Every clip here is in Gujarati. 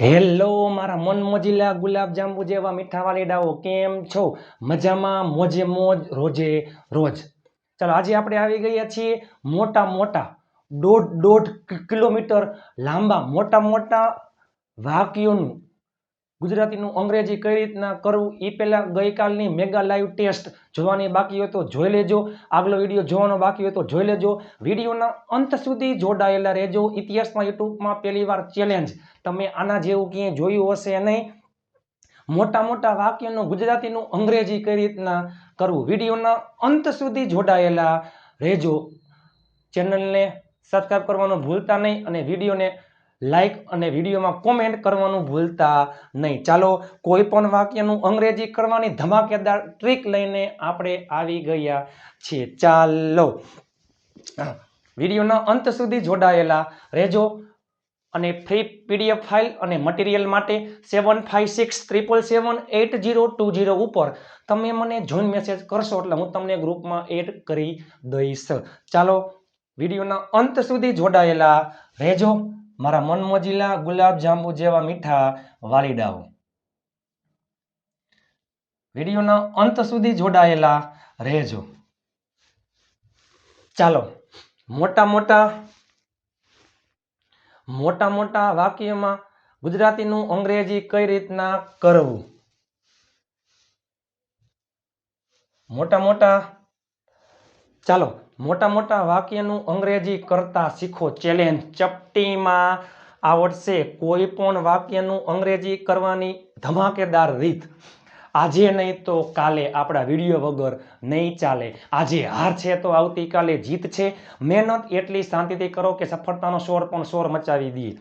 હેલો મારા મન મોજીલા ગુલાબ જાંબુ જેવા મીઠા વાલીડાઓ કેમ છો? મજામાં? મોજે મોજ રોજે રોજ. ચાલો આજે આપણે આવી ગયા છીએ મોટા મોટા દોઢ કિલોમીટર લાંબા મોટા મોટા વાક્યોનું ગુજરાતીનું અંગ્રેજી કઈ રીતના કરવું એ પહેલા ગઈકાલની મેગા લાઈવ ટેસ્ટ જોવાની બાકી હોય તો જોઈ લેજો. આગલો વિડીયો જોવાનો બાકી હોય તો જોઈ લેજો. વિડીયોના અંત સુધી જોડાયેલા રહેજો. ઇતિહાસમાં યુટ્યુબમાં પહેલી વાર ચેલેન્જ તમે આના જેવું ક્યાંય જોયું હશે નહીં. મોટા મોટા વાક્યનું ગુજરાતીનું અંગ્રેજી કઈ રીતના કરવું, વિડીયોના અંત સુધી જોડાયેલા રહેજો. ચેનલને સબસ્ક્રાઇબ કરવાનું ભૂલતા નહીં અને વિડીયોને લાઈક અને વિડીયોમાં કોમેન્ટ કરવાનું ભૂલતા નહીં. ચાલો કોઈ પણ વાક્યનું અંગ્રેજી કરવાની ધમાકેદાર ટ્રીક લઈને આપણે આવી ગયા છીએ. ચાલો વિડીયોના અંત સુધી જોડાયેલા રહેજો અને ફ્રી પીડીએફ ફાઇલ અને મટીરિયલ માટે 7567778020 ઉપર તમે મને જોઈન મેસેજ કરશો એટલે હું તમને ગ્રુપમાં એડ કરી દઈશ. ચાલો વિડીયોના અંત સુધી જોડાયેલા રહેજો મારા મનમોજીલા ગુલાબ જાંબુ જેવા મીઠા વાલીડાઓ. વિડીયોના અંત સુધી જોડાયેલા રહેજો. ચાલો મોટા મોટા વાક્યમાં ગુજરાતીનું અંગ્રેજી કઈ રીતના કરવું. મોટા મોટા વાક્યનું અંગ્રેજી કરતા શીખો ચેલેન્જ. ચપટીમાં આવડશે કોઈ પણ વાક્યનું અંગ્રેજી કરવાની ધમાકેદાર રીત. આજે નહીં તો કાલે આપણા વિડીયો વગર નહીં ચાલે. આજે હાર છે તો આવતીકાલે જીત છે. મહેનત એટલી શાંતિથી કરો કે સફળતાનો શોર પણ શોર મચાવી દઈએ.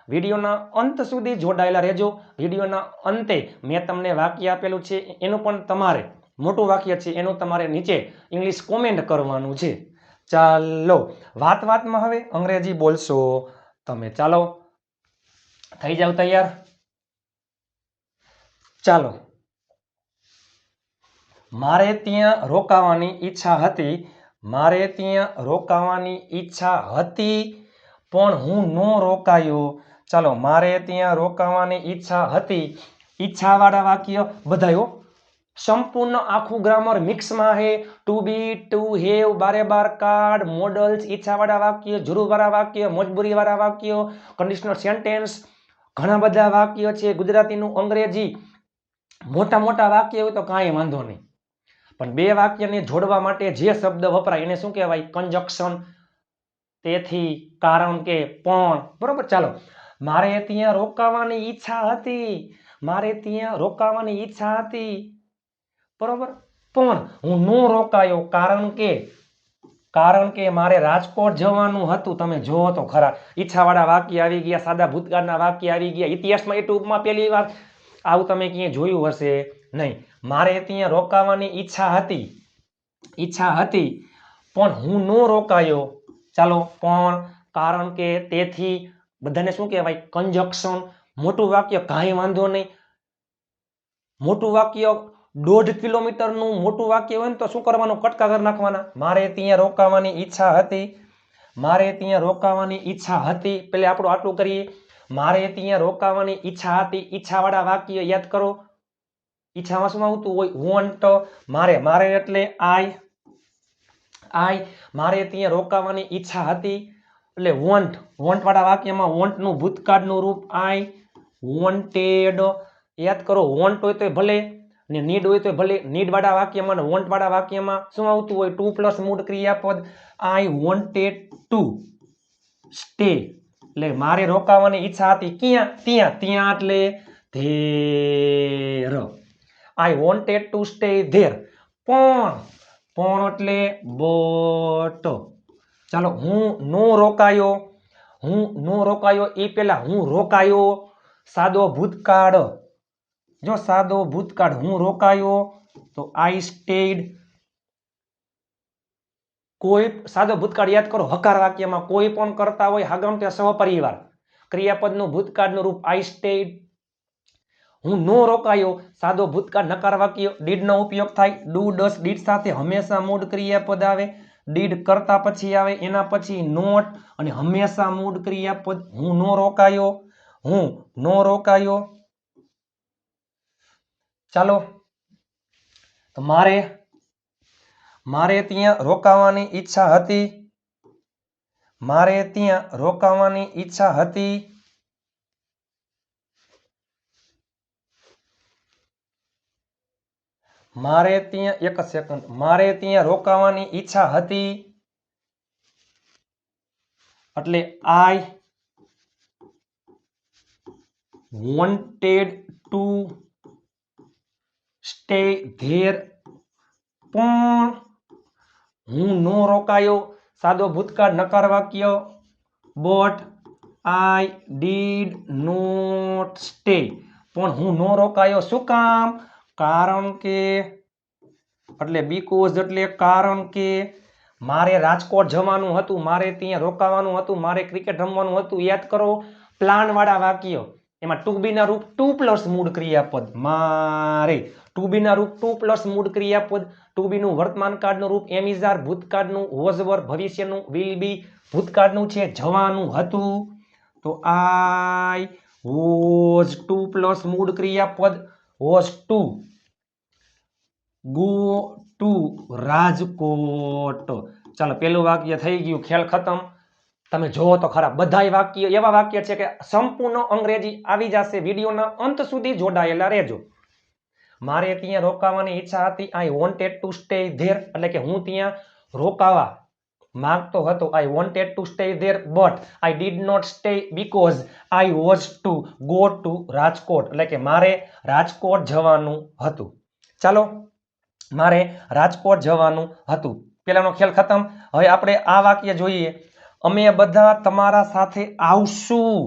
વિડીયોના અંત સુધી જોડાયેલા રહેજો. વિડીયોના અંતે મેં તમને વાક્ય આપેલું છે એનું પણ તમારે મોટું વાક્ય છે એનું તમારે નીચે ઇંગ્લિશ કોમેન્ટ કરવાનું છે. ચાલો વાતમાં હવે અંગ્રેજી બોલશો તમે. ચાલો થઈ જાવ તૈયાર. ચાલો મારે ત્યાં રોકાવાની ઈચ્છા હતી પણ હું ન રોકાયો. ચાલો મારે ત્યાં રોકાવાની ઈચ્છા હતી. ઈચ્છાવાળા વાક્ય બધાયો સંપૂર્ણ આખું ગ્રામર મિક્સમાં હે. ટુ બી, ટુ હેવ, બારે બાર કાર્ડ, મોડલ્સ, ઈચ્છાવાળા વાક્ય, જરૂરવાળા વાક્ય, મજબૂરીવાળા વાક્ય, કન્ડિશનલ સેન્ટેન્સ, ઘણા બધા વાક્ય છે. ગુજરાતીનું અંગ્રેજી મોટા વાક્ય હોય તો કાંઈ વાંધો નહીં, પણ બે વાક્યને જોડવા માટે જે શબ્દ વપરાય એને શું કહેવાય? કંજક્શન. તેથી, કારણ કે, પણ. બરોબર. ચાલો મારે ત્યાં રોકાવાની ઈચ્છા હતી બરોબર, પણ હું ન રોકાયો કારણ કે મારે રાજકોટ જવાનું હતું. તમે જોવો તો ખરા ઈચ્છાવાળા વાક્ય આવી ગયા, સાદા ભૂતકાળના વાક્ય આવી ગયા. ઇતિહાસમાં યુટ્યુબમાં પહેલી વાર આવું તમે ક્યાંય જોયું હશે નહીં. મારે ત્યાં રોકાવાની ઈચ્છા હતી પણ હું ન રોકાયો. ચાલો પણ, કારણ કે, તેથી બધાને શું કહેવાય? કંજક્શન. મોટું વાક્ય કાંઈ વાંધો નહીં. મોટું વાક્ય 1.5 કિલોમીટરનું મોટું વાક્ય હોય ને તો શું કરવાનું? કટકા કરી નાખવાના. મારે ત્યાં રોકાવાની ઈચ્છા હતી. પેલે આપણું આટલું કરીએ. મારે ત્યાં રોકાવાની ઈચ્છા હતી. ઈચ્છાવાળા વાક્ય યાદ કરો. ઈચ્છામાં શું આવતું હોય? વોન્ટ. મારે એટલે આઈ. મારે ત્યાં રોકાવાની ઈચ્છા હતી એટલે વોન્ટ. વોન્ટવાળા વાક્યમાં વોન્ટનું ભૂતકાળનું રૂપ આઈ વોન્ટેડ. યાદ કરો. વોન્ટ હોય તો ભલે ને નીડ હોય તો ભલે. નીડવાળા વાક્યમાં અને વોન્ટવાળા વાક્યમાં શું આવતું હોય? ટુ પ્લસ મૂળ ક્રિયાપદ. આઈ વોન્ટેડ ટુ સ્ટે. એટલે મારે રોકાવાની ઈચ્છા હતી. ક્યાં? ત્યાં એટલે there. I wanted to stay there. પણ એટલે બટ. ચાલો હું નો રોકાયો એ પેલા હું રોકાયો સાદો ભૂતકાળ. જો સાદો ભૂતકાળ હું રોકાયો તો આઈ સ્ટેડ. કોઈ સાદો ભૂતકાળ યાદ કરો. હકાર વાક્યમાં કોઈ પણ કરતા હોય હાગમ તે સહપરિવાર. ક્રિયાપદનું ભૂતકાળનું રૂપ આઈ સ્ટેડ. હું નો રોકાયો સાદો ભૂતકાળ નકાર વાક્ય ડીડ નો ઉપયોગ થાય. ડુ ડસ ડીડ સાથે હંમેશા મૂળ ક્રિયાપદ આવે. ડીડ કરતા પછી આવે, એના પછી નોટ અને હંમેશા મૂળ ક્રિયાપદ. હું નો રોકાયો. હું નો રોકાયો. ચાલો તો મારે ત્યાં રોકાવાની ઈચ્છા હતી. મારે ત્યાં રોકાવાની ઈચ્છા હતી. મારે ત્યાં એક સેકન્ડ મારે ત્યાં રોકાવાની ઈચ્છા હતી એટલે I wanted to stay there પણ હું નો રોકાયો. સાદો ભૂતકાળ નકાર વાક્ય but I did not stay. પણ હું નો રોકાયો. શું કામ? કારણ કે એટલે બીકોઝ એટલે કારણ કે મારે રાજકોટ જવાનું હતું. મારે ત્યાં રોકાવાનું હતું. મારે ક્રિકેટ રમવાનું હતું. યાદ કરો પ્લાન વાળા વાક્ય એમાં ટુ બી ના રૂપ ટુ પ્લસ મૂળ ક્રિયાપદ. મારે ટુ બી ના રૂપ ટુ પ્લસ મૂળ ક્રિયાપદ. ટુ બી નું વર્તમાન કાળનું રૂપ એમ ઇઝ આર, ભૂતકાળનું વોઝ વર, ભવિષ્યનું વિલ બી, ભૂતકાળનું છે જવાનું હતું તો આઈ વોઝ ટુ પ્લસ મૂળ ક્રિયાપદ was to go to Rajkot. ચાલો પેલું વાક્ય થઈ ગયું. ખ્યાલ ખતમ. તમે જોવો તો ખરા બધાય વાક્ય એવા વાક્ય છે કે સંપૂર્ણ અંગ્રેજી આવી જશે. વિડીયોના અંત સુધી જોડાયેલા રહેજો. મારે ત્યાં રોકાવાની ઈચ્છા હતી. I wanted to stay there એટલે કે હું ત્યાં રોકાવા માંગતો હતો. I wanted to stay there but I did not stay because I was to go to Rajkot એટલે કે મારે રાજકોટ જવાનું હતું. ચાલો મારે રાજકોટ જવાનું હતું. પેલાનો ખ્યાલ ખતમ. હવે આપણે આ વાક્ય જોઈએ. અમે બધા તમારા સાથે આવશું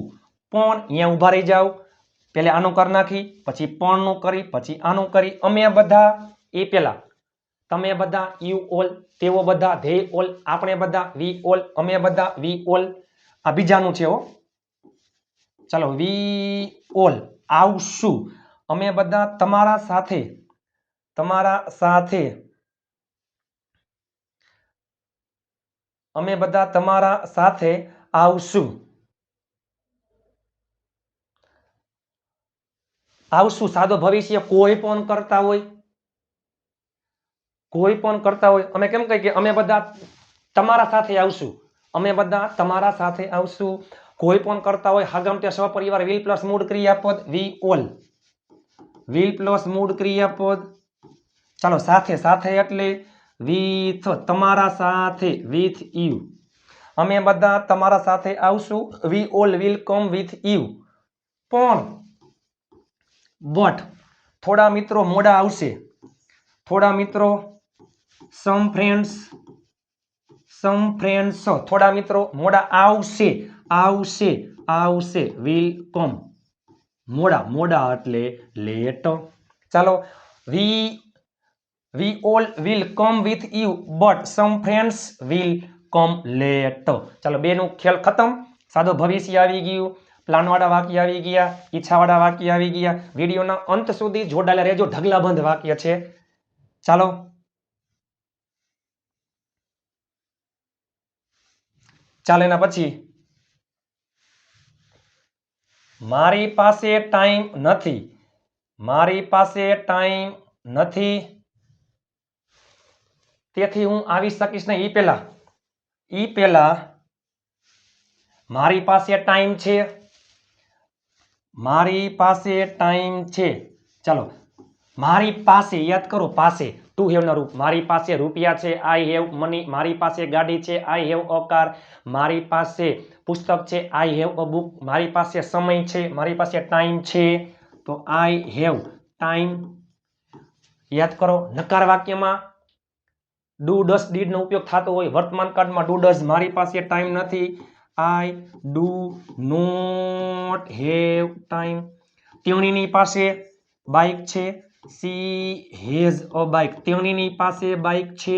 પણ અહીંયા ઉભા રહી જાવ. પેલા આનું કરી નાખી પછી પણ નું કરી પછી આનું કરી. અમે બધા એ પેલા તમે બધા યુ ઓલ તેઓ બધા ધે ઓલ આપણે બધા વી ઓલ અમે બધા વી ઓલ આ બીજાનું છે હો. ચાલો વી ઓલ આવશું. અમે બધા તમારા સાથે અમે બધા તમારા સાથે આવશું. આવશું સાદો ભવિષ્ય. કોઈ પણ કરતા હોય અમે કેમ કહીએ કે અમે બધા તમારા સાથે આવશું. અમે બધા તમારા સાથે આવશું. કોઈ પણ કરતા હોય હગમતે સહપરિવાર વિલ પ્લસ મૂળ ક્રિયાપદ વી ઓલ. વિલ પ્લસ મૂળ ક્રિયાપદ. ચાલો સાથે એટલે વિથ તમારા સાથે વિથ યુ. અમે બધા તમારા સાથે આવશું. We all will come with you. પણ બટ થોડા મિત્રો મોડા આવશે. થોડા મિત્રો સમ ફ્રેન્ડ્સ થોડા મિત્રો મોડા આવશે વિલ કમ મોડા એટલે લેટ. ચાલો we all will come with you but some friends will come late. ચાલો બેનું ખ્યાલ ખતમ. સાદો ભવિષ્ય આવી ગયું. પ્લાન વાળા વાક્ય આવી ગયા. ઈચ્છા વાળા વાક્ય આવી ગયા. વિડીયોના અંત સુધી જોડાયેલા રહેજો. ઢગલાબંધ વાક્ય છે. ચાલો એના પછી મારી પાસે ટાઈમ નથી તેથી હું આવી શકીશ નહીં. ઈ પેલા મારી પાસે ટાઈમ છે. ચાલો મારી પાસે યાદ કરો. પાસે ટુ હેવ ના રૂપ. મારી પાસે રૂપિયા છે આઈ હેવ મની. મારી પાસે ગાડી છે આઈ હેવ અ કાર. મારી પાસે પુસ્તક છે આઈ હેવ અ બુક. મારી પાસે સમય છે. મારી પાસે ટાઈમ છે તો આઈ હેવ ટાઈમ. યાદ કરો નકાર વાક્યમાં ડુ ડસ ડીડ નો ઉપયોગ થતો હોય. વર્તમાન કાળમાં ડુ ડઝ. મારી પાસે ટાઈમ નથી. I do not have time. તેણીની પાસે બાઇક છે. She has a bike. તેણીની પાસે બાઇક છે.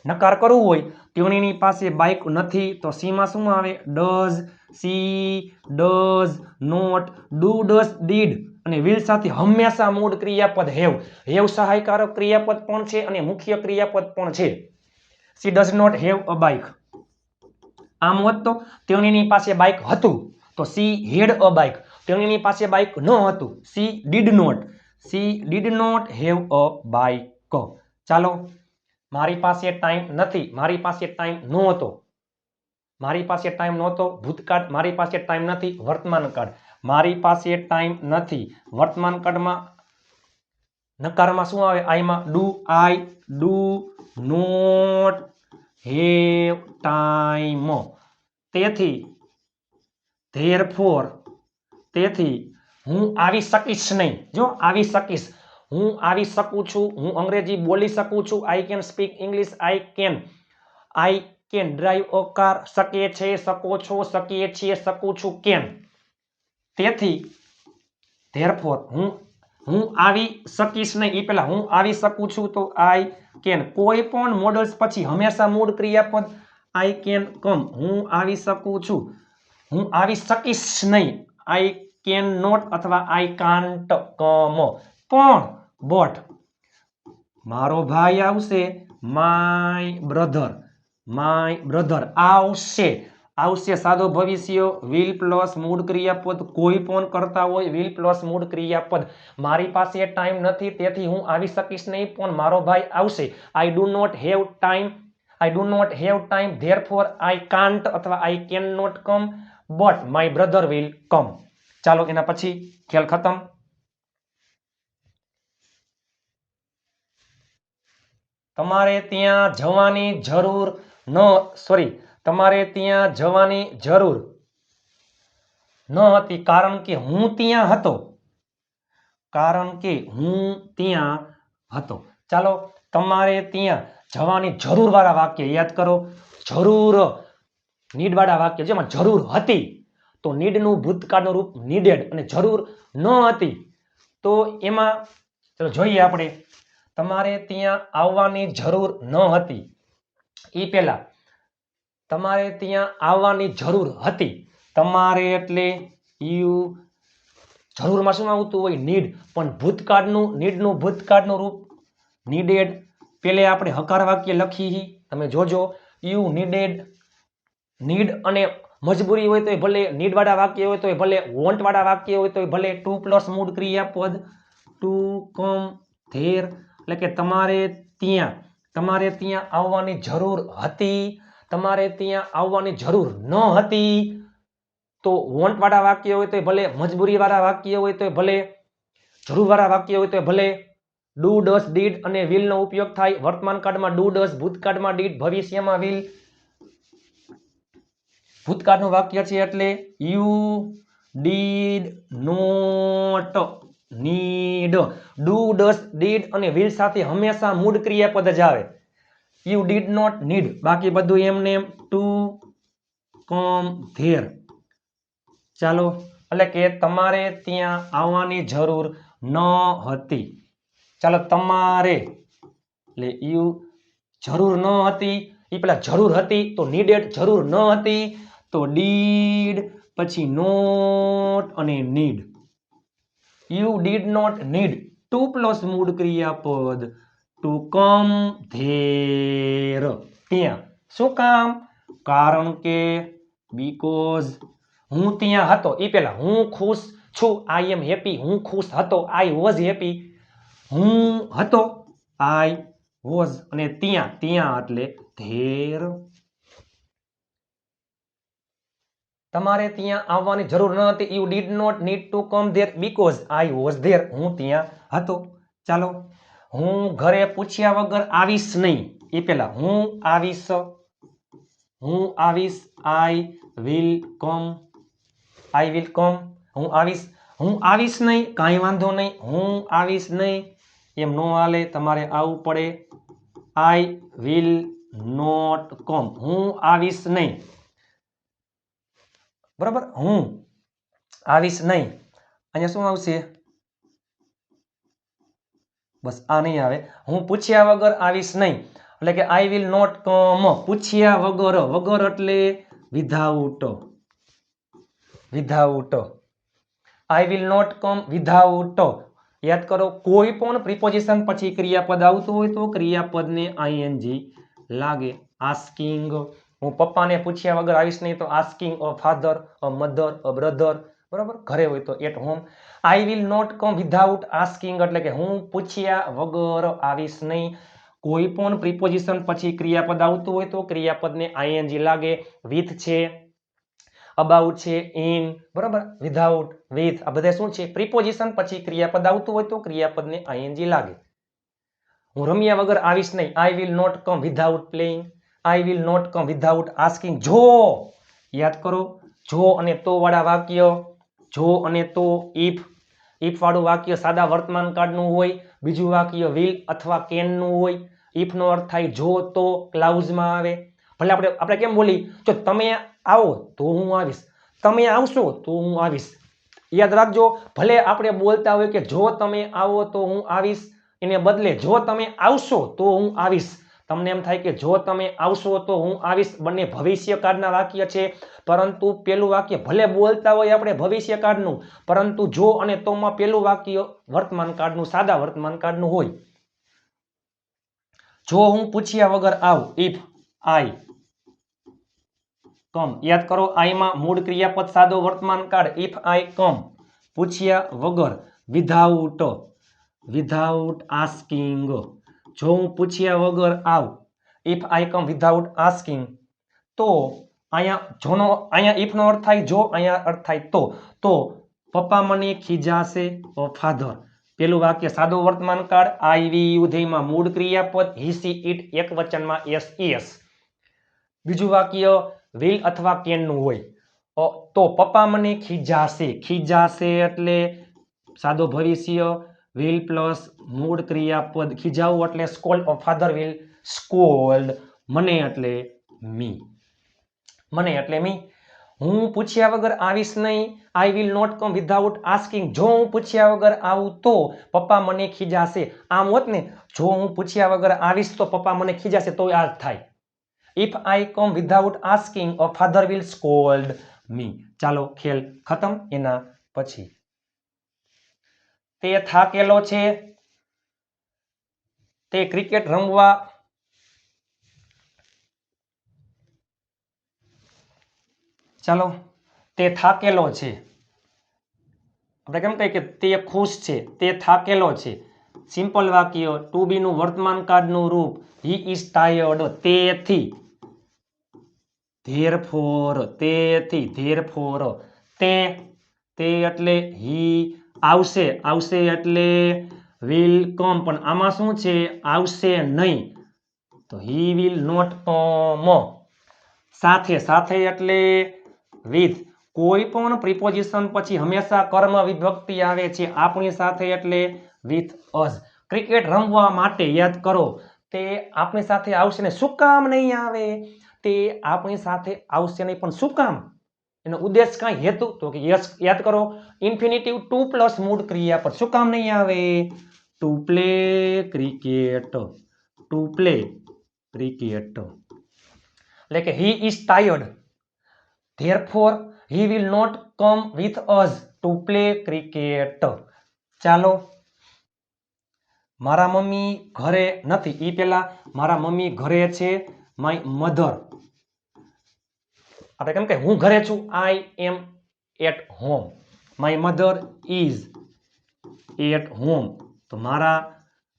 નકાર કરવું હોય તેણીની પાસે બાઇક નથી તો સી માં શું આવે? Does. She does not. Do does did અને વિલ સાથે હંમેશા મૂળ ક્રિયાપદ હેવ. હેવ સહાયકારક ક્રિયાપદ પણ છે અને મુખ્ય ક્રિયાપદ પણ છે. She does not have a bike. આમ હોત તો તેણીની પાસે બાઇક હતું તો સી હેડ અ બાઇક. તેણીની પાસે બાઇક ન હતું. She did not have a bike. ચાલો, મારી પાસે ટાઈમ નથી, મારી પાસે ટાઈમ નહોતો. મારી પાસે ટાઈમ નહોતો, ભૂતકાળ. મારી પાસે ટાઈમ નથી, વર્તમાન કાળ. મારી પાસે ટાઈમ નથી, વર્તમાન કાળમાં નકારમાં શું આવે? આઈમાં I do not have time. તેથી ધેરફોર, તેથી હું આવી શકીશ નહીં. જો આવી શકીશ, હું આવી શકું છું, હું અંગ્રેજી બોલી શકું છું. I can speak English. I can drive a car. શકે છે, શકો છો, શકીએ છીએ, શકું છું, કેન. તેથી ધેરફોર હું આવી શકીશ નહીં. એ પહેલા હું આવી શકું છું તો આઈ કેન. કોઈ પણ મોડલ્સ પછી હંમેશા મૂળ ક્રિયાપદ આઈ કેન કમ. હું આવી શકું છું, હું આવી શકીશ નહીં. આઈ કેન નોટ અથવા આઈ કાન્ટ કમ. પણ બટ મારો ભાઈ આવશે. માય બ્રધર આવશે. આવશે સાદો ભવિષ્ય. વિલ પ્લસ મૂળ ક્રિયાપદ. કોઈ પણ કરતા હોય વિલ પ્લસ મૂળ ક્રિયાપદ. મારી પાસે ટાઈમ નથી, તેથી હું આવી શકીશ નહીં, પણ મારો ભાઈ આવશે. I do not have time, therefore I can't અથવા I can not come, but my brother will come. ચાલો, એના પછી ખ્યાલ ખતમ. તમારે ત્યાં જવાની જરૂર તમારે ત્યાં જવાની જરૂર ન હતી, કારણ કે હું ત્યાં હતો. ચાલો, તમારે ત્યાં જવાની જરૂર વાળા વાક્ય યાદ કરો. જરૂર નીડ વાળા વાક્ય, જેમાં જરૂર હતી તો નીડનું ભૂતકાળનું રૂપ નીડેડ, અને જરૂર ન હતી તો એમાં ચલો જોઈએ આપણે. તમારે ત્યાં આવવાની જરૂર ન હતી. એ પહેલા તમારે ત્યાં આવવાની જરૂર હતી. તમારે એટલે જરૂરમાં શું આવતું હોય? નીડ. પણ નીડનું ભૂતકાળનું રૂપ નીડેડ. પેલે આપણે હકાર વાક્ય લખી, તમે જોજો. યુ નીડ અને મજબૂરી હોય તો ભલે, નીડ વાળા વાક્ય હોય તો ભલે, વોન્ટ વાળા વાક્ય હોય તો ભલે, ટુ પ્લસ મૂળ ક્રિયાપદ ટુ કમ ધેર, એટલે કે તમારે ત્યાં આવવાની જરૂર હતી. તમારે ત્યાં આવવાની જરૂર ન હતી તો વોન્ટ વાળા વાક્ય હોય તો ભલે, મજબૂરી વાળા વાક્ય હોય તો ભલે, જરૂર વાળા વાક્ય હોય તો ભલે. ડુ ડસ ડીડ અને વિલ નો ઉપયોગ થાય. વર્તમાન કાળમાં ડુ ડસ, ભૂતકાળમાં ડીડ, ભવિષ્યમાં વિલ. ભૂતકાળનું વાક્ય છે એટલે you did not need. Do does did અને વિલ સાથે હંમેશા મૂળ ક્રિયાપદ જ આવે. યુ ડીડ નોટ નીડ, બાકી બધું એમને એમ ટુ કમ ધેર. ચાલો, એટલે કે તમારે ત્યાં આવવાની જરૂર ન હતી. ચાલો, તમારે એટલે યુ જરૂર ન હતી. એ પેલા જરૂર હતી તો નીડેડ, જરૂર ન હતી તો ડીડ, પછી નોટ અને need. You did not need to plus મૂળ ક્રિયાપદ ટુ કમ ધેર. ત્યાં શું કામ? કારણ કે બીકોઝ હું ત્યાં હતો. એ પહેલા હું ખુશ છું. I am happy. હું ખુશ હતો. I was happy. હું હતો, આઈ વોઝ. અને ત્યાં એટલે ધેર. તમારે ત્યાં આવવાની જરૂર ન હતી. You did not need to come there because I was there. હું ત્યાં હતો. ચાલો, હું ઘરે પૂછ્યા વગર આવીશ નહીં. એ પહેલા હું આવીશ. I will come. હું આવીશ નહીં, કાંઈ વાંધો નહીં. હું આવીશ નહીં એમ નો હાલે, તમારે આવવું પડે. I will not come. હું આવીશ નહીં. બરાબર, હું આવીશ નહીં. અહીંયા શું આવશે? બસ આ નહીં આવે. હું પૂછ્યા વગર આવીશ નહીં, એટલે કે આઈ વિલ નોટ કમ. પૂછ્યા વગર, વગર એટલે without. I will not come without. યાદ કરો, કોઈ પણ પ્રિપોઝિશન પછી ક્રિયાપદ આવતું હોય તો ક્રિયાપદને આઈએનજી લાગે. આસ્કિંગ, હું પપ્પાને પૂછ્યા વગર આવીશ નહીં તો asking a father, a mother, a brother, બરાબર, ઘરે હોય તો at home. I will not come without asking એટલે કે હું પૂછ્યા વગર આવીશ નહીં. કોઈ પણ પ્રિપોઝિશન પછી ક્રિયાપદ આવતું હોય તો ક્રિયાપદને આઈએનજી લાગે. વિથ છે, અબાઉટ છે, ઇન, બરાબર, વિધાઉટ, વિથ, આ બધા શું છે પ્રિપોઝિશન પછી ક્રિયાપદ આવતું હોય તો ક્રિયાપદને આઈએનજી લાગે. હું રમ્યા વગર આવીશ નહીં. I will not come without playing. I will not come without asking. જો યાદ કરો, જો અને તો વાળા વાક્ય, જો અને તો, ઇફ વાળું વાક્ય સાદા વર્તમાન કાળનું હોય. બીજું વાક્ય વિલ અથવા કેન નું હોય. ઇફ નો અર્થ થાય જો તો, ક્લાઉઝમાં આવે. ભલે આપણે કેમ બોલી, જો તમે આવો તો હું આવીશ, તમે આવશો તો હું આવીશ. યાદ રાખજો, ભલે આપણે બોલતા હોય કે જો તમે આવો તો હું આવીશ, એને બદલે જો તમે આવશો તો હું આવીશ. તમને એમ થાય કે જો તમે આવશો તો હું આવીશ, બંને ભવિષ્યકાળના વાક્ય છે. પરંતુ પેલું વાક્ય ભલે બોલતા હોય આપણે ભવિષ્યકાળનું, પરંતુ જો અને તોમાં પેલું વાક્ય વર્તમાન કાળનું, સાદા વર્તમાન કાળનું હોય. જો હું પૂછ્યા વગર આવ, ઇફ આઈ કમ. યાદ કરો, આઈમાં મૂળ ક્રિયાપદ સાદો વર્તમાન કાળ. ઇફ આઈ કમ, પૂછ્યા વગર, વિધાઉટ આસ્કિંગ. જો હું પૂછ્યા વગર આવ, if I come without asking, તો અહીંયા ઇફ નો અર્થ થાય જો, અહીંયા અર્થ થાય તો પપ્પા મને ખીજાશે, ફાધર. પેલું વાક્ય સાદો વર્તમાન કાળ, આઈ વી યુધેયમાં મૂળ ક્રિયાપદ, હી સી ઇટ એક વચનમાં એસ એસ. બીજું વાક્ય વિલ અથવા કેન નું હોય તો પપ્પા મને ખીજાશે. ખીજાશે એટલે સાદો ભવિષ્ય, વિલ પ્લસ મૂળ ક્રિયાપદ ખીજાવું એટલે સ્કોલ્ડ, ફાધર વિલ સ્કોલ્ડ. મને એટલે મી, મને એટલે મી. હું પૂછ્યા વગર આવીશ નહીં. I will not come without asking. જો હું પૂછ્યા વગર આવું તો પપ્પા મને ખીજાશે. આમ હોત ને, જો હું પૂછ્યા વગર આવીશ તો પપ્પા મને ખીજાશે, તો આ થાય. If I come without asking, father will scold me. ચાલો, ખેલ ખતમ. એના પછી તે થાકેલો છે, તે ક્રિકેટ રમવા ચાલો, તે થાકેલો છે. આપણે કેમ કહીએ કે તે ખુશ છે, તે થાકેલો છે. સિમ્પલ વાક્ય, ટુ બી નું વર્તમાન કાળનું રૂપ, હી ઇઝ ટાયર્ડ. તેથી, ધેરફોર, તેથી, ધેરફોર. તે એટલે હી આવશે, આવશે એટલે વિલ કમ, પણ આમાં શું છે આવશે નહીં, તો હી વિલ નોટ કમ. સાથે, સાથે એટલે વિથ. કોઈ પણ પ્રિપોઝિશન પછી હંમેશા કર્મ વિભક્તિ આવે છે. આપણી સાથે એટલે વિથ અસ. ક્રિકેટ રમવા માટે, યાદ કરો, તે આપણી સાથે આવશે ને. શું કામ નહીં આવે? તે આપણી સાથે આવશે નહીં, પણ શું કામ? એનો ઉદ્દેશ કાંઈ હેતુ, તો કે યસ. યાદ કરો, ઇન્ફિનિટિવ ટુ પ્લસ મૂળ ક્રિયાપદ. શું કામ નહીં આવે? To play cricket, to play cricket. એટલે કે he is tired, therefore he will not come with us to play cricket. ચાલો, મારા મમ્મી ઘરે નથી. ઈ પેલા મારા મમ્મી ઘરે છે, માય મધર. આપણે કેમ કે હું ઘરે છું, I am at home. My mother is at home. તો મારા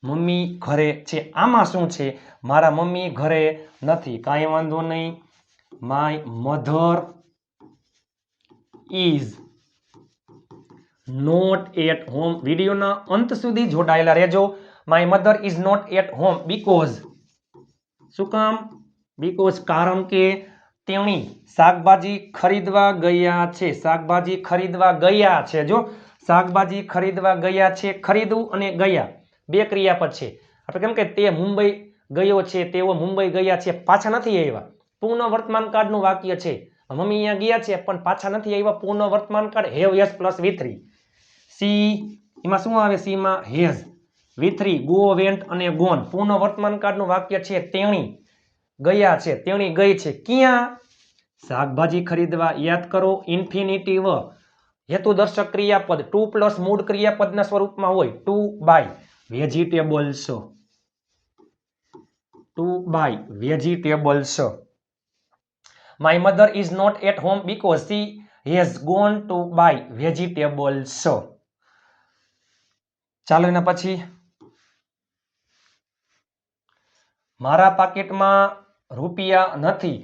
મમ્મી ઘરે છે. આમાં શું છે? મારા મમ્મી ઘરે નથી. કાંઈ વાંધો નહીં. My mother is not at home. વિડીયોના અંત સુધી જોડાયેલા રહેજો. My mother is not at home because. શું કામ? બીકોઝ, કારણ કે તેણી શાકભાજી ખરીદવા ગયા છે. શાકભાજી ખરીદવા ગયા છે. જો શાકભાજી ખરીદવા ગયા છે, ખરીદવું અને ગયા બે ક્રિયાપદ છે. આપણે કેમ કે તે મુંબઈ ગયો છે, તેઓ મુંબઈ ગયા છે, પાછા નથી આવ્યા. પૂર્ણ વર્તમાન કાળનું વાક્ય છે. મમ્મી અહીંયા ગયા છે પણ પાછા નથી આવ્યા. પૂર્ણ વર્તમાન કાળ હેવ યસ પ્લસ વી3. સી, એમાં શું આવે? સી માં હેઝ. વી3 ગો, વેન્ટ અને ગોન. પૂર્ણ વર્તમાન કાળનું વાક્ય છે. તેણી ગયા છે, તેણી ગઈ છે. ક્યાં? શાકભાજી ખરીદવા. યાદ કરો, ઇન્ફિનિટિવ હેતુદર્શક ક્રિયાપદ ટુ પ્લસ મૂળ ક્રિયાપદના સ્વરૂપમાં હોય. To buy vegetables, to buy vegetables. My mother is not at home because she has gone to buy vegetables. ચાલો એના પછી મારા પાકીટમાં રૂપિયા નથી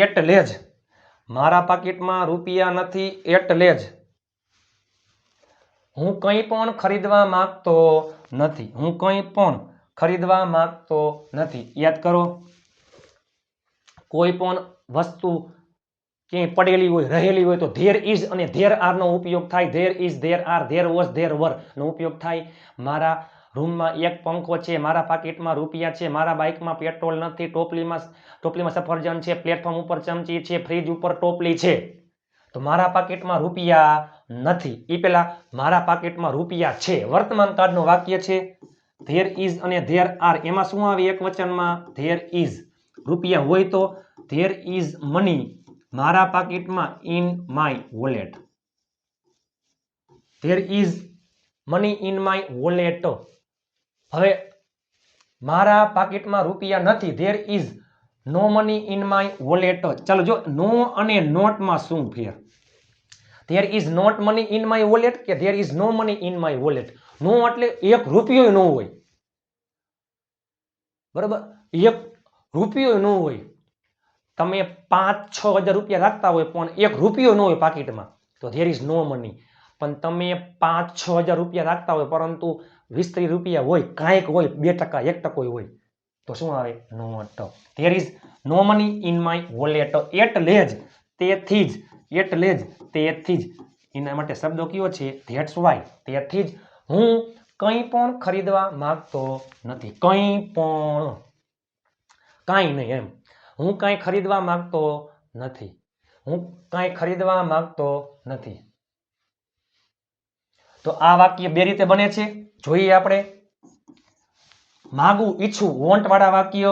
એટલે જ. મારા પાકીટમાં રૂપિયા નથી એટલે જ હું કંઈ પણ ખરીદવા માંગતો નથી. હું કંઈ પણ ખરીદવા માંગતો નથી. યાદ કરો, કોઈ પણ વસ્તુ ક્યાંય પડેલી હોય, રહેલી હોય તો ધેર ઇઝ અને ધેર આર નો ઉપયોગ થાય. There is, there are, there was, there were નો ઉપયોગ થાય. મારા રૂમમાં એક પંખો છે, મારા પાકીટમાં રૂપિયા છે, મારા બાઇકમાં પેટ્રોલ નથી, ટોપલીમાં સફરજન છે, પ્લેટફોર્મ ઉપર ચમચી છે, ફ્રીજ ઉપર ટોપલી છે. તો મારા પાકીટમાં રૂપિયા નથી. એ પેલા મારા પાકીટમાં રૂપિયા છે વર્તમાન કાળનું વાક્ય છે. ધેર ઇઝ અને ધેર આર એમાં શું આવે? એક વચનમાં ધેર ઇઝ. રૂપિયા હોય તો ધેર ઇઝ મની મારા પાકીટમાં in my wallet. There is money in my wallet. હવે મારા પાકીટમાં રૂપિયા નથી. There is no money in my wallet. ચાલો જો નો અને નોટમાં શું ફેર? There is not money in my wallet કે there is no money in my wallet? No એટલે એક રૂપિયો ન હોય, બરાબર? એક રૂપિયો ન હોય. તમે 5-6 હજાર રૂપિયા રાખતા હોય પણ એક રૂપિયો ન હોય પાકીટમાં તો ધેર ઇઝ નો મની. પણ તમે 5-6 હજાર રૂપિયા રાખતા હોય પરંતુ 20-30 રૂપિયા હોય, કાંઈક હોય, 2%, 1% હોય તો શું આવે? Not. There is no money in my wallet. એટલે જ, તેથી જ, એટલે જ, તેથી જ એના માટે શબ્દો કયો છે? That's why. તેથી જ હું કંઈ પણ ખરીદવા માંગતો નથી. કંઈ પણ, કાંઈ નહીં એમ. હું કાંઈ ખરીદવા માંગતો નથી. હું કાંઈ ખરીદવા માંગતો નથી. તો આ વાક્ય બે રીતે બને છે, જોઈએ આપણે. માગું, ઈચ્છું, વોન્ટ વાળા વાક્ય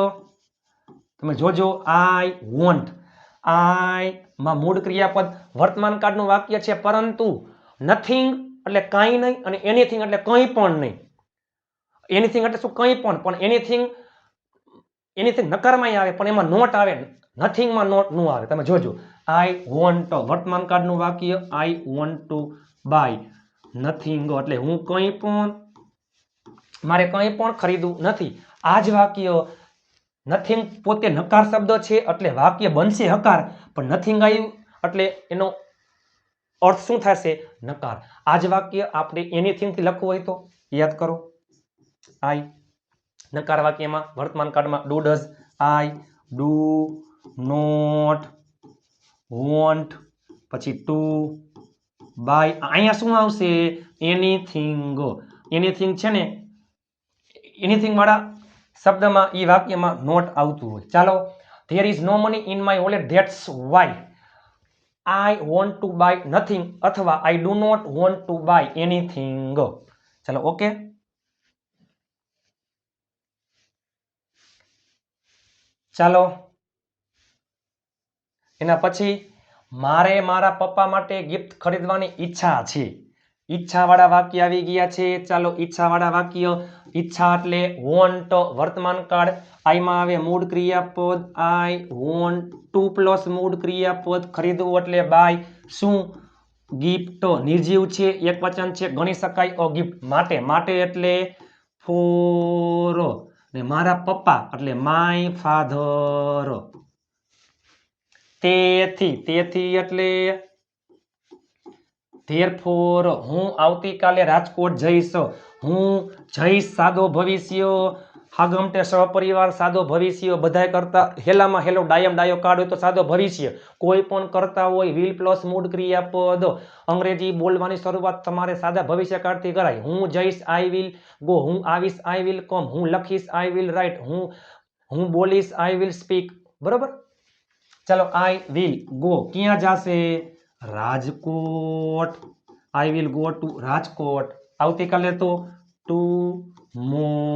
તમે જોજો. આઈ વોન્ટ, આઈ માં મૂળ ક્રિયાપદ વર્તમાન કાળનું વાક્ય છે, પરંતુ નથિંગ એટલે કાંઈ નહીં અને એનીથિંગ એટલે કંઈ પણ નહીં. એનીથિંગ એટલે શું? કંઈ પણ. પણ એનીથિંગ નકારમાં આવે પણ એમાં નોટ આવે, નથિંગમાં નોટ ન આવે. તમે જોજો. આઈ વોન્ટ વર્તમાન કાળનું વાક્ય. I want to buy nothing એટલે હું કંઈ પણ, મારે કંઈ પણ ખરીદવું નથી. આ જ વાક્ય નથિંગ પોતે નકાર શબ્દ છે એટલે વાક્ય બનશે હકાર, પણ નથિંગ આવ્યું એટલે એનો અર્થ શું થશે? નકાર. આ જ વાક્ય આપણે એનીથિંગ થી લખવું હોય તો યાદ કરો. આઈ નકાર વાક્યમાં વર્તમાન કાળમાં do does. I do not want, પછી ટુ બાય. અહીંયા શું આવશે? એનીથિંગ. એનીથિંગ છે ને, એનીથિંગ વાળા શબ્દમાં એ વાક્યમાં નોટ આવતું હોય. ચાલો. There is no money in my wallet that's why I want to buy nothing અથવા I do not want to buy anything. ચાલો, ઓકે. ચાલો એના પછી મારે મારા પપ્પા માટે ગિફ્ટ ખરીદવાની ઈચ્છા છે. ઈચ્છા વાળા વાક્ય આવી ગયા છે. ચાલો, ઈચ્છા વાળા વાક્ય. ઈચ્છા એટલે વોન્ટ વર્તમાન કાળ. આઈમાં આવે મૂળ ક્રિયાપદ આઈ વોન્ટ ટુ પ્લસ મૂળ ક્રિયાપદ ખરીદવું એટલે બાય. શું? ગિફ્ટ નિર્જીવ છે, એક વચન છે, ગણી શકાય. ગિફ્ટ માટે, માટે એટલે ફોર ને મારા પપ્પા એટલે માય ફાધર. તેથી, તેથી એટલે ધેરફોર. હું આવતીકાલે રાજકોટ જઈશ. હું જઈશ સાદો ભવિષ્ય, હાગમટે સહપરિવાર સાદો ભવિષ્ય. બધાય કરતા હેલામાં હેલો ડાયમ ડાયો કાર્ડ હોય તો સાદો ભવિષ્ય. કોઈ પણ કરતા હોય વિલ પ્લસ મૂળ ક્રિયાપદ. અંગ્રેજી બોલવાની શરૂઆત તમારે સાદા ભવિષ્ય કાળથી કરાય. હું જઈશ આઈ વિલ ગો. હું આવીશ આઈ વિલ કમ. હું લખીશ આઈ વિલ રાઇટ. હું બોલીશ આઈ વિલ સ્પીક. બરોબર. ચાલો, આઈ વિલ ગો ક્યાં જાશે? Rajkot. I will go to Rajkot. આવતીકાલે તો ટુમોરો.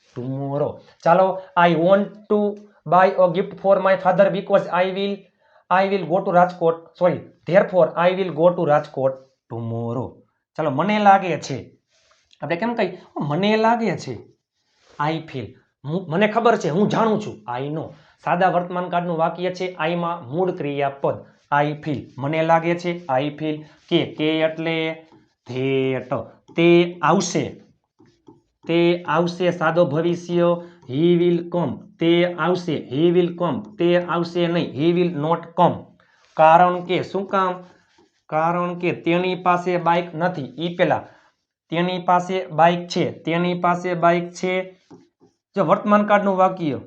ટુમોરો. ચાલો, I want to buy a gift for my father because I will go to Rajkot. Sorry, therefore I will go to Rajkot tomorrow. ચાલો, મને લાગે છે. આપણે કેમ કહીએ? મને લાગે છે. I feel. મને ખબર છે, હું જાણું છું. આઈ નો. સાદા વર્તમાન કાળનું વાક્ય છે. આઈમાં મૂળ ક્રિયાપદ. આઈ ફીલ મને લાગે છે આઈ ફીલ કે એટલે ધેટ તે આવશે સાદો ભવિષ્ય હી વિલ કમ તે આવશે હી વિલ કમ તે આવશે નહીં હી વિલ નોટ કમ કારણ કે શું કામ કારણ કે તેની પાસે બાઇક નથી ઈ પેલા તેની પાસે બાઇક છે જો વર્તમાન કાળનું વાક્ય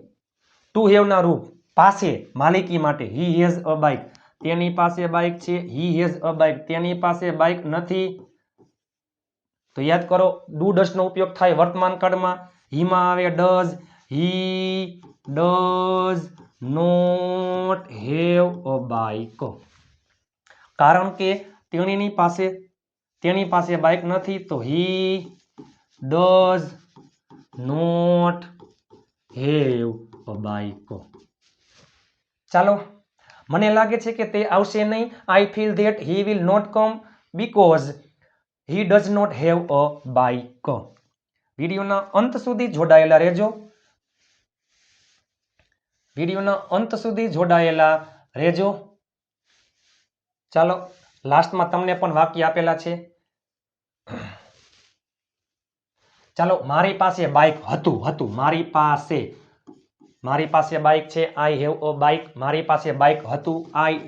ટુ હેવ ના રૂપ પાસે માલિકી માટે હી હેઝ અ બાઇક તેની પાસે બાઇક છે હી હેઝ અ બાઇક તેની પાસે બાઇક નથી તો યાદ કરો ડુ ડઝ નો ઉપયોગ થાય વર્તમાન કાળમાં હીમાં આવે does he does not have a bike કારણ કે તેની પાસે બાઇક નથી તો he does not have a bike ચાલો મને લાગે છે કે તે આવશે નહીં I feel that he will not come because he does not have a bike વિડીયોના અંત સુધી જોડાયેલા રહેજો ચાલો લાસ્ટમાં તમને પણ વાક્ય આપેલા છે ચાલો મારી પાસે બાઇક હતું મારી પાસે બાઇક છે આઈ હેવ અ બાઇક મારી પાસે બાઇક હતું આઈ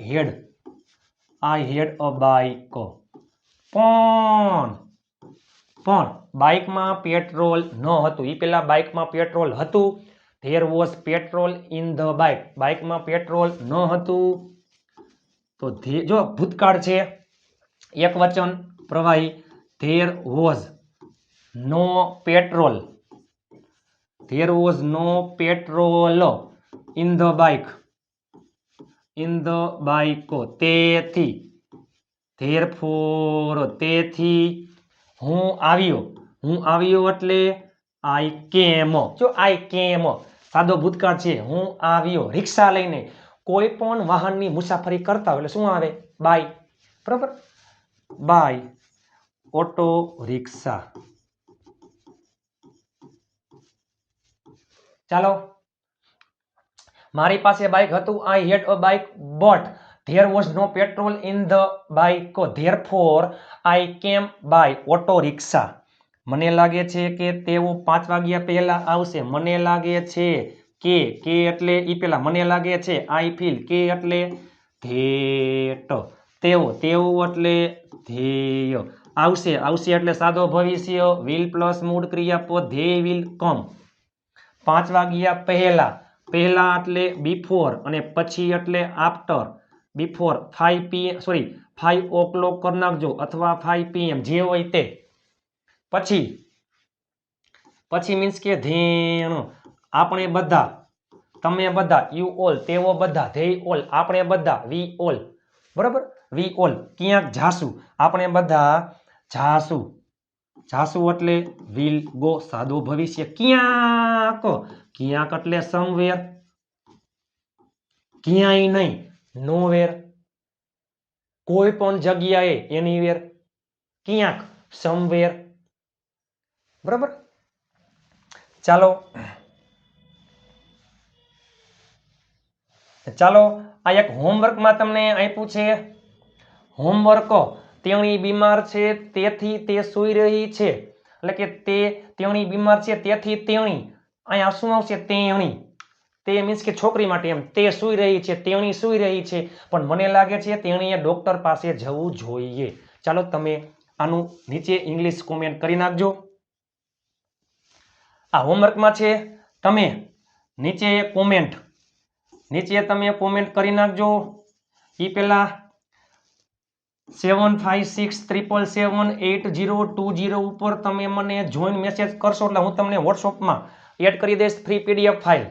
હેડ અ બાઇક પણ બાઇકમાં પેટ્રોલ ન હતું એ પેલા બાઇકમાં પેટ્રોલ હતું there was petrol in the bike બાઇકમાં પેટ્રોલ ન હતું તો જો ભૂતકાળ છે એક વચન પ્રવાહી there was no petrol in the bike તેથી તેથી હું આવ્યો એટલે આઈ કેમ સાદો ભૂતકાળ છે હું આવ્યો રિક્ષા લઈને કોઈ પણ વાહનની મુસાફરી કરતા હોય એટલે શું આવે બાય બરાબર બાય ઓટો રિક્ષા ચાલો મારી પાસે બાઇક હતું I had a bike but there was no petrol in the bike therefore I came by auto rickshaw મને લાગે છે કે તેઓ 5 વાગ્યા પહેલા આવશે મને લાગે છે કે એટલે ઈ પેલા મને લાગે છે આઈ ફીલ કે એટલે ધેટ તેઓ એટલે ધેય આવશે એટલે સાદો ભવિષ્ય વિલ પ્લસ મૂળ ક્રિયાપદ ધે વિલ કમ 5 વાગ્યા પહેલા એટલે બિફોર અને પછી એટલે આફ્ટર બિફોર 5 o'clock કરી નાખજો અથવા 5 PM જે હોય તે પછી મીન્સ કે ધેણ આપણે બધા તમે બધા યુ ઓલ તેઓ બધા ધે ઓલ આપણે બધા વી ઓલ બરાબર વી ઓલ ક્યાંક જાશું આપણે બધા જાશું એટલે વિલ ગો સાદો ભવિષ્ય ક્યાંક એટલે સમવેર ક્યાંય નહીં નોવેર કોઈ પણ જગ્યાએ એનીવેર ક્યાંક સમવેર બરાબર ચાલો આ એક હોમવર્કમાં તમને આપ્યું છે હોમવર્ક તેણી બીમાર છે તેથી તે સૂઈ રહી છે એટલે કે તેણી બીમાર છે તેથી તેણી અહીંયા શું આવશે તેણી તે મીન્સ કે છોકરી માટે એમ તે સૂઈ રહી છે તેણી સૂઈ રહી છે પણ મને લાગે છે તેણીએ ડોક્ટર પાસે જવું જોઈએ ચાલો તમે આનું નીચે ઇંગ્લિશ કોમેન્ટ કરી નાખજો આ હોમવર્કમાં છે તમે નીચે તમે કોમેન્ટ કરી નાખજો એ પેલા 7567778020 ઉપર તમે મને જોઈન મેસેજ કરશો એટલે હું તમને વોટ્સઅપમાં એડ કરી દઈશ ફ્રી PDF ફાઇલ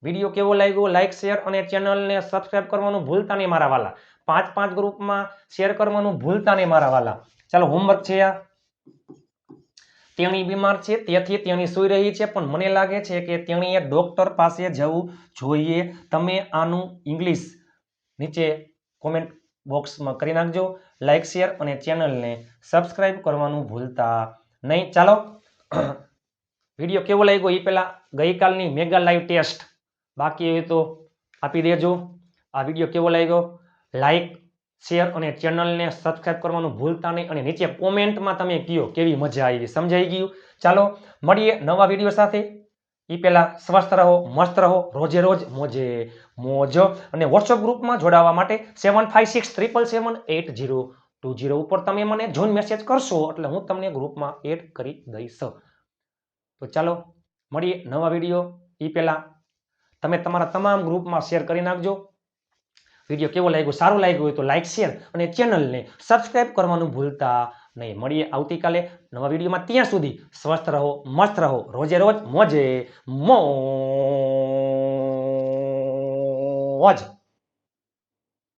વિડીયો કેવો લાગ્યો લાઈક શેર અને ચેનલને સબસ્ક્રાઇબ કરવાનું ભૂલતા નહીં મારા વાલા 5 ગ્રુપમાં શેર કરવાનું ભૂલતા નહીં મારા વાલા ચાલો હોમવર્ક છે આ તેણી બીમાર છે તેથી તેણી સૂઈ રહી છે પણ મને લાગે છે કે તેણીએ ડોક્ટર પાસે જવું જોઈએ તમે આનું ઇંગ્લિશ નીચે કોમેન્ટ બોક્સમાં કરી નાખજો લાઈક શેર અને ચેનલને સબસ્ક્રાઇબ કરવાનું ભૂલતા નહીં ચાલો વિડીયો કેવો લાગ્યો એ પહેલા ગઈકાલની મેગા લાઈવ ટેસ્ટ બાકી હોય તો આપી દેજો આ વિડીયો કેવો લાગ્યો લાઈક શેર અને ચેનલને સબસ્ક્રાઇબ કરવાનું ભૂલતા નહીં અને નીચે કોમેન્ટમાં તમે કહો કેવી મજા આવી. સમજાઈ ગયું? ચાલો મળીએ નવા વિડીયો સાથે. એ પહેલા સ્વસ્થ રહો, મસ્ત રહો, રોજે રોજ મોજે મોજ. અને વોટ્સઅપ ગ્રુપમાં જોડાવા માટે 7567778020 ઉપર તમે મને જોઈન મેસેજ કરશો એટલે હું તમને ગ્રુપમાં એડ કરી દઈશ. તો ચાલો મળીએ નવા વિડીયો. એ પહેલા તમે તમારા તમામ ગ્રુપમાં શેર કરી નાખજો. વિડીયો કેવો લાગ્યો, સારું લાગ્યું હોય તો લાઈક, શેર અને ચેનલને સબસ્ક્રાઇબ કરવાનું ભૂલતા નહીં. મળીએ આવતીકાલે નવા વિડીયોમાં. ત્યાં સુધી સ્વસ્થ રહો, મસ્ત રહો, રોજે રોજ મોજે મોજ.